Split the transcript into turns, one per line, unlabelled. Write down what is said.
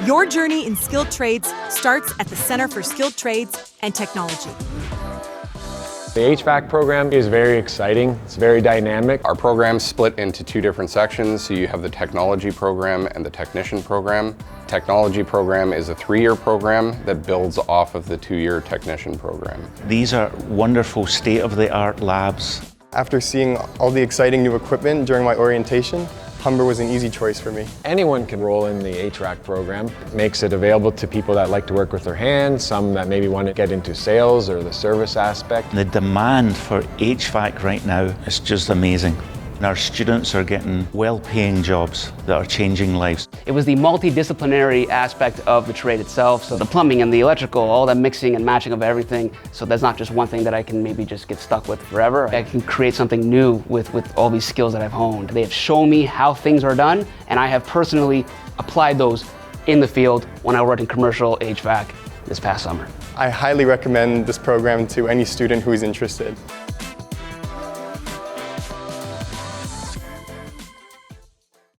Your journey in skilled trades starts at the Center for Skilled Trades and Technology.
The HVAC program is very exciting. It's very dynamic.
Our program's split into two different sections. So you have the technology program and the technician program. Technology program is a 3-year program that builds off of the 2-year technician program.
These are wonderful state-of-the-art labs.
After seeing all the exciting new equipment during my orientation, Humber was an easy choice for me.
Anyone can roll in the HVAC program. It makes it available to people that like to work with their hands, some that maybe want to get into sales or the service aspect.
The demand for HVAC right now is just amazing. And our students are getting well-paying jobs that are changing lives.
It was the multidisciplinary aspect of the trade itself, so the plumbing and the electrical, all that mixing and matching of everything, so there's not just one thing that I can maybe just get stuck with forever. I can create something new with all these skills that I've honed. They have shown me how things are done, and I have personally applied those in the field when I worked in commercial HVAC this past summer.
I highly recommend this program to any student who is interested.